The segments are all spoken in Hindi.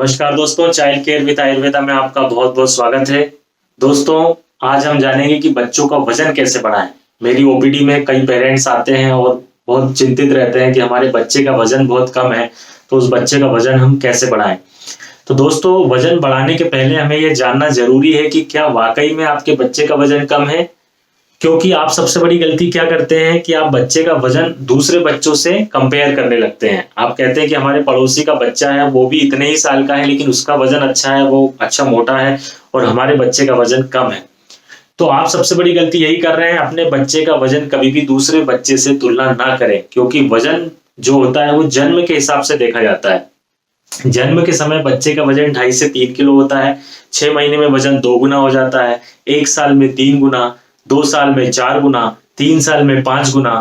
नमस्कार दोस्तों, चाइल्ड केयर विद आयुर्वेदा में आपका बहुत बहुत स्वागत है। दोस्तों, आज हम जानेंगे कि बच्चों का वजन कैसे बढ़ाएं। मेरी ओपीडी में कई पेरेंट्स आते हैं और बहुत चिंतित रहते हैं कि हमारे बच्चे का वजन बहुत कम है, तो उस बच्चे का वजन हम कैसे बढ़ाएं। तो दोस्तों, वजन बढ़ाने के पहले हमें यह जानना जरूरी है कि क्या वाकई में आपके बच्चे का वजन कम है। क्योंकि आप सबसे बड़ी गलती क्या करते हैं कि आप बच्चे का वजन दूसरे बच्चों से कंपेयर करने लगते हैं। आप कहते हैं कि हमारे पड़ोसी का बच्चा है, वो भी इतने ही साल का है, लेकिन उसका वजन अच्छा है, वो अच्छा मोटा है, और हमारे बच्चे का वजन कम है। तो आप सबसे बड़ी गलती यही कर रहे हैं। अपने बच्चे का वजन कभी भी दूसरे बच्चे से तुलना ना करें, क्योंकि वजन जो होता है वो जन्म के हिसाब से देखा जाता है। जन्म के समय बच्चे का वजन 2.5 से 3 किलो होता है। 6 महीने में वजन 2 गुना हो जाता है, 1 साल में 3 गुना, 2 साल में 4 गुना, 3 साल में 5 गुना,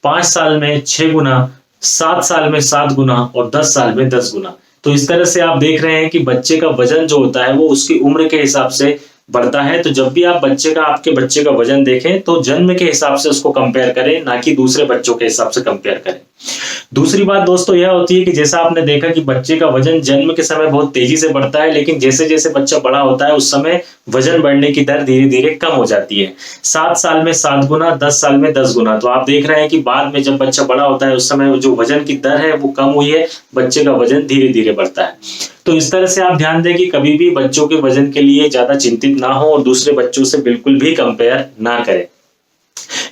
5 साल में 6 गुना, 7 साल में 7 गुना और 10 साल में 10 गुना। तो इस तरह से आप देख रहे हैं कि बच्चे का वजन जो होता है वो उसकी उम्र के हिसाब से बढ़ता है। तो जब भी आप आपके बच्चे का वजन देखें तो जन्म के हिसाब से उसको कंपेयर करें, ना कि दूसरे बच्चों के हिसाब से कंपेयर करें। दूसरी बात दोस्तों यह होती है कि जैसा आपने देखा कि बच्चे का वजन जन्म के समय बहुत तेजी से बढ़ता है, लेकिन जैसे जैसे बच्चा बड़ा होता है उस समय वजन बढ़ने की दर धीरे धीरे कम हो जाती है। 7 साल में 7 गुना, 10 साल में 10 गुना। तो आप देख रहे हैं कि बाद में जब बच्चा बड़ा होता है उस समय जो वजन की दर है वो कम हुई है, बच्चे का वजन धीरे धीरे बढ़ता है। तो इस तरह से आप ध्यान दें कि कभी भी बच्चों के वजन के लिए ज्यादा चिंतित ना हो और दूसरे बच्चों से बिल्कुल भी कंपेयर ना करें,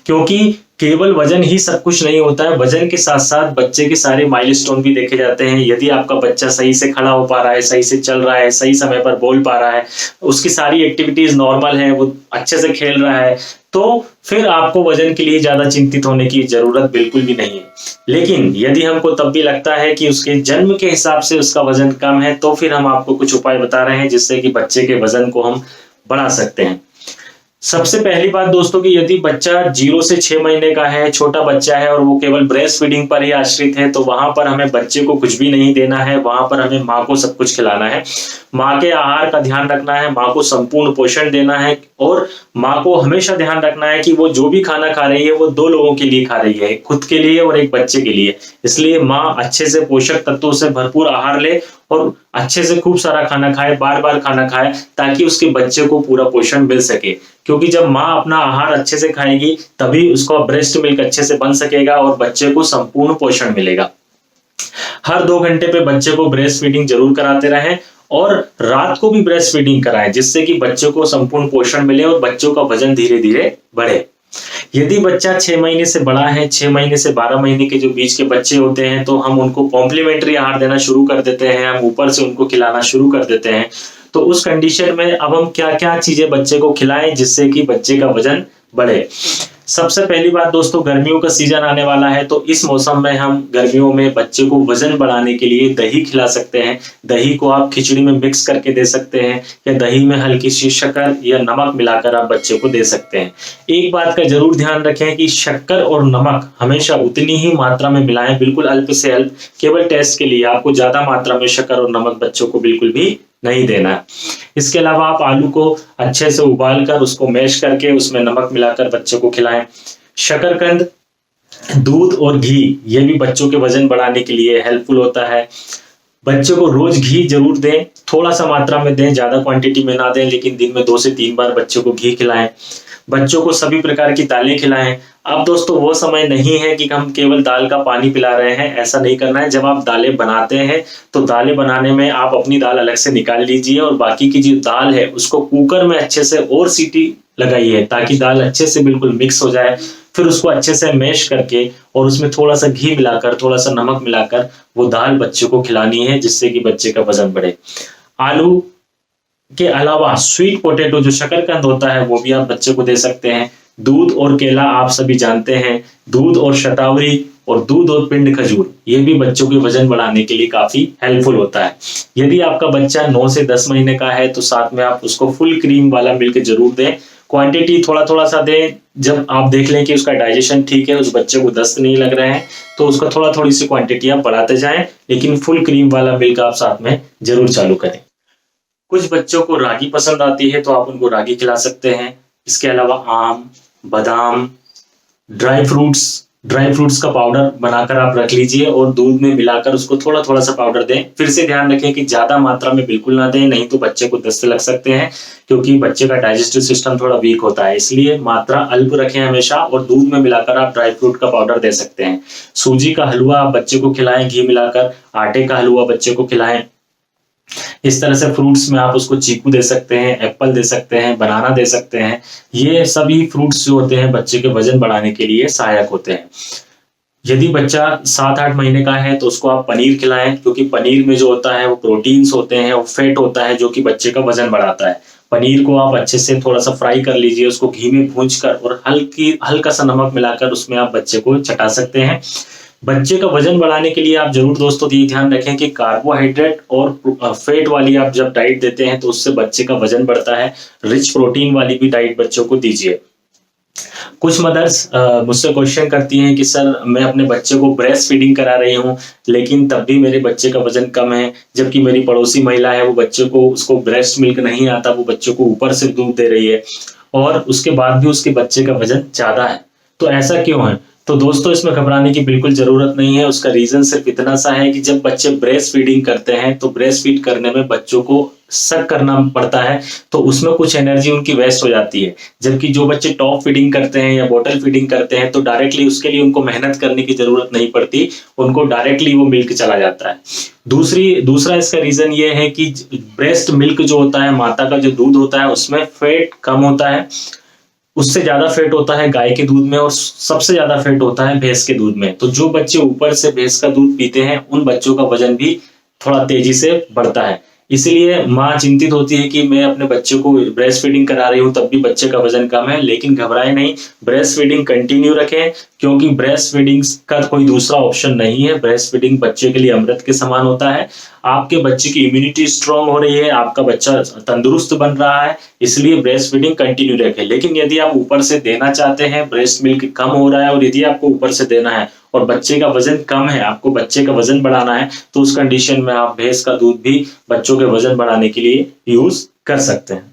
क्योंकि केवल वजन ही सब कुछ नहीं होता है। वजन के साथ साथ बच्चे के सारे माइलस्टोन भी देखे जाते हैं। यदि आपका बच्चा सही से खड़ा हो पा रहा है, सही से चल रहा है, सही समय पर बोल पा रहा है, उसकी सारी एक्टिविटीज नॉर्मल है, वो अच्छे से खेल रहा है, तो फिर आपको वजन के लिए ज्यादा चिंतित होने की जरूरत बिल्कुल भी नहीं है। लेकिन यदि हमको तब भी लगता है कि उसके जन्म के हिसाब से उसका वजन कम है, तो फिर हम आपको कुछ उपाय बता रहे हैं जिससे कि बच्चे के वजन को हम बढ़ा सकते हैं। सबसे पहली बात दोस्तों कि यदि बच्चा 0 से 6 महीने का है, छोटा बच्चा है और वो केवल ब्रेस्ट फीडिंग पर ही आश्रित है, तो वहां पर हमें बच्चे को कुछ भी नहीं देना है। वहां पर हमें माँ को सब कुछ खिलाना है, माँ के आहार का ध्यान रखना है, माँ को संपूर्ण पोषण देना है, और माँ को हमेशा ध्यान रखना है कि वो जो भी खाना खा रही है वो 2 लोगों के लिए खा रही है, खुद के लिए और एक बच्चे के लिए। इसलिए माँ अच्छे से पोषक तत्वों से भरपूर आहार ले और अच्छे से खूब सारा खाना खाए, बार बार खाना खाए, ताकि उसके बच्चे को पूरा पोषण मिल सके। क्योंकि जब माँ अपना आहार अच्छे से खाएगी तभी उसको ब्रेस्ट मिल्क अच्छे से बन सकेगा और बच्चे को संपूर्ण पोषण मिलेगा। हर 2 घंटे पे बच्चे को ब्रेस्ट फीडिंग जरूर कराते रहें और रात को भी ब्रेस्ट फीडिंग कराएं, जिससे कि बच्चे को संपूर्ण पोषण मिले और बच्चों का वजन धीरे धीरे बढ़े। यदि बच्चा 6 महीने से बड़ा है, 6 महीने से 12 महीने के जो बीच के बच्चे होते हैं, तो हम उनको कॉम्प्लीमेंट्री आहार देना शुरू कर देते हैं, हम ऊपर से उनको खिलाना शुरू कर देते हैं। तो उस कंडीशन में अब हम क्या क्या चीजें बच्चे को खिलाएं जिससे कि बच्चे का वजन बढ़े। सबसे पहली बात दोस्तों, गर्मियों का सीजन आने वाला है, तो इस मौसम में हम गर्मियों में बच्चे को वजन बढ़ाने के लिए दही खिला सकते हैं। दही को आप खिचड़ी में मिक्स करके दे सकते हैं, या दही में हल्की सी शक्कर या नमक मिलाकर आप बच्चे को दे सकते हैं। एक बात का जरूर ध्यान रखें कि शक्कर और नमक हमेशा उतनी ही मात्रा में मिलाएं, बिल्कुल अल्प से अल्प, केवल टेस्ट के लिए। आपको ज्यादा मात्रा में शक्कर और नमक बच्चों को बिल्कुल भी नहीं देना है। इसके अलावा आप आलू को अच्छे से उबालकर उसको मैश करके उसमें नमक मिलाकर बच्चे को खिलाएं। शकरकंद, दूध और घी, ये भी बच्चों के वजन बढ़ाने के लिए हेल्पफुल होता है। बच्चों को रोज घी जरूर दें, थोड़ा सा मात्रा में दें, ज्यादा क्वांटिटी में ना दें, लेकिन दिन में 2 से 3 बार बच्चों को घी खिलाएं। बच्चों को सभी प्रकार की दालें खिलाएं। अब दोस्तों वो समय नहीं है कि हम केवल दाल का पानी पिला रहे हैं, ऐसा नहीं करना है। जब आप दालें बनाते हैं तो दालें बनाने में आप अपनी दाल अलग से निकाल लीजिए और बाकी की जो दाल है उसको कुकर में अच्छे से और सीटी लगाइए, ताकि दाल अच्छे से बिल्कुल मिक्स हो जाए। फिर उसको अच्छे से मैश करके और उसमें थोड़ा सा घी मिलाकर, थोड़ा सा नमक मिलाकर वो दाल बच्चे को खिलानी है, जिससे कि बच्चे का वजन बढ़े। आलू के अलावा स्वीट पोटैटो जो शकरकंद होता है वो भी आप बच्चे को दे सकते हैं। दूध और केला आप सभी जानते हैं, दूध और शतावरी और दूध और पिंड खजूर, ये भी बच्चों के वजन बढ़ाने के लिए काफी हेल्पफुल होता है। यदि आपका बच्चा 9 से 10 महीने का है तो साथ में आप उसको फुल क्रीम वाला मिल्क जरूर दें। क्वांटिटी थोड़ा थोड़ा सा दें। जब आप देख लें कि उसका डाइजेशन ठीक है, उस बच्चे को दस्त नहीं लग रहे हैं, तो उसका थोड़ा थोड़ी सी क्वांटिटी आप बढ़ाते जाएं, लेकिन फुल क्रीम वाला मिल्क आप साथ में जरूर चालू करें। कुछ बच्चों को रागी पसंद आती है, तो आप उनको रागी खिला सकते हैं। इसके अलावा आम, बादाम, ड्राई फ्रूट्स, ड्राई फ्रूट्स का पाउडर बनाकर आप रख लीजिए और दूध में मिलाकर उसको थोड़ा थोड़ा सा पाउडर दें। फिर से ध्यान रखें कि ज्यादा मात्रा में बिल्कुल ना दें, नहीं तो बच्चे को दस्त लग सकते हैं, क्योंकि बच्चे का डाइजेस्टिव सिस्टम थोड़ा वीक होता है। इसलिए मात्रा अल्प रखें हमेशा, और दूध में मिलाकर आप ड्राई फ्रूट का पाउडर दे सकते हैं। सूजी का हलवा आप बच्चे को खिलाएं घी मिलाकर, आटे का हलवा बच्चे को खिलाएं। इस तरह से फ्रूट्स में आप उसको चीकू दे सकते हैं, एप्पल दे सकते हैं, बनाना दे सकते हैं। ये सभी फ्रूट्स जो होते हैं बच्चे के वजन बढ़ाने के लिए सहायक होते हैं। यदि बच्चा 7-8 महीने का है तो उसको आप पनीर खिलाएं, क्योंकि पनीर में जो होता है वो प्रोटीन्स होते हैं और फैट होता है जो कि बच्चे का वजन बढ़ाता है। पनीर को आप अच्छे से थोड़ा सा फ्राई कर लीजिए, उसको घी में भूंज कर और हल्का सा नमक मिलाकर उसमें आप बच्चे को चटा सकते हैं। बच्चे का वजन बढ़ाने के लिए आप जरूर दोस्तों ये ध्यान रखें कि कार्बोहाइड्रेट और फैट वाली आप जब डाइट देते हैं तो उससे बच्चे का वजन बढ़ता है। रिच प्रोटीन वाली भी डाइट बच्चों को दीजिए। कुछ मदर्स मुझसे क्वेश्चन करती हैं कि सर मैं अपने बच्चे को ब्रेस्ट फीडिंग करा रही हूँ, लेकिन तब भी मेरे बच्चे का वजन कम है, जबकि मेरी पड़ोसी महिला है वो बच्चे को उसको ब्रेस्ट मिल्क नहीं आता, वो बच्चे को ऊपर से दूध दे रही है और उसके बाद भी उसके बच्चे का वजन ज्यादा है, तो ऐसा क्यों है? तो दोस्तों इसमें घबराने की बिल्कुल जरूरत नहीं है। उसका रीजन सिर्फ इतना सा है कि जब बच्चे ब्रेस्ट फीडिंग करते हैं तो ब्रेस्ट फीड करने में बच्चों को सक करना पड़ता है, तो उसमें कुछ एनर्जी उनकी वेस्ट हो जाती है। जबकि जो बच्चे टॉप फीडिंग करते हैं या बॉटल फीडिंग करते हैं तो डायरेक्टली उसके लिए उनको मेहनत करने की जरूरत नहीं पड़ती, उनको डायरेक्टली वो मिल्क चला जाता है। दूसरा इसका रीजन ये है कि ब्रेस्ट मिल्क जो होता है, माता का जो दूध होता है, उसमें फैट कम होता है। उससे ज्यादा फैट होता है गाय के दूध में और सबसे ज्यादा फैट होता है भैंस के दूध में। तो जो बच्चे ऊपर से भैंस का दूध पीते हैं उन बच्चों का वजन भी थोड़ा तेजी से बढ़ता है। इसलिए माँ चिंतित होती है कि मैं अपने बच्चे को ब्रेस्ट फीडिंग करा रही हूँ तब भी बच्चे का वजन कम है, लेकिन घबराए नहीं, ब्रेस्ट फीडिंग कंटिन्यू रखें, क्योंकि ब्रेस्ट फीडिंग का कोई दूसरा ऑप्शन नहीं है। ब्रेस्ट फीडिंग बच्चे के लिए अमृत के समान होता है। आपके बच्चे की इम्यूनिटी स्ट्रांग हो रही है, आपका बच्चा तंदुरुस्त बन रहा है, इसलिए ब्रेस्ट फीडिंग कंटिन्यू रखें। लेकिन यदि आप ऊपर से देना चाहते हैं, ब्रेस्ट मिल्क कम हो रहा है और यदि आपको ऊपर से देना है और बच्चे का वजन कम है, आपको बच्चे का वजन बढ़ाना है, तो उस कंडीशन में आप भैंस का दूध भी बच्चों के वजन बढ़ाने के लिए यूज कर सकते हैं।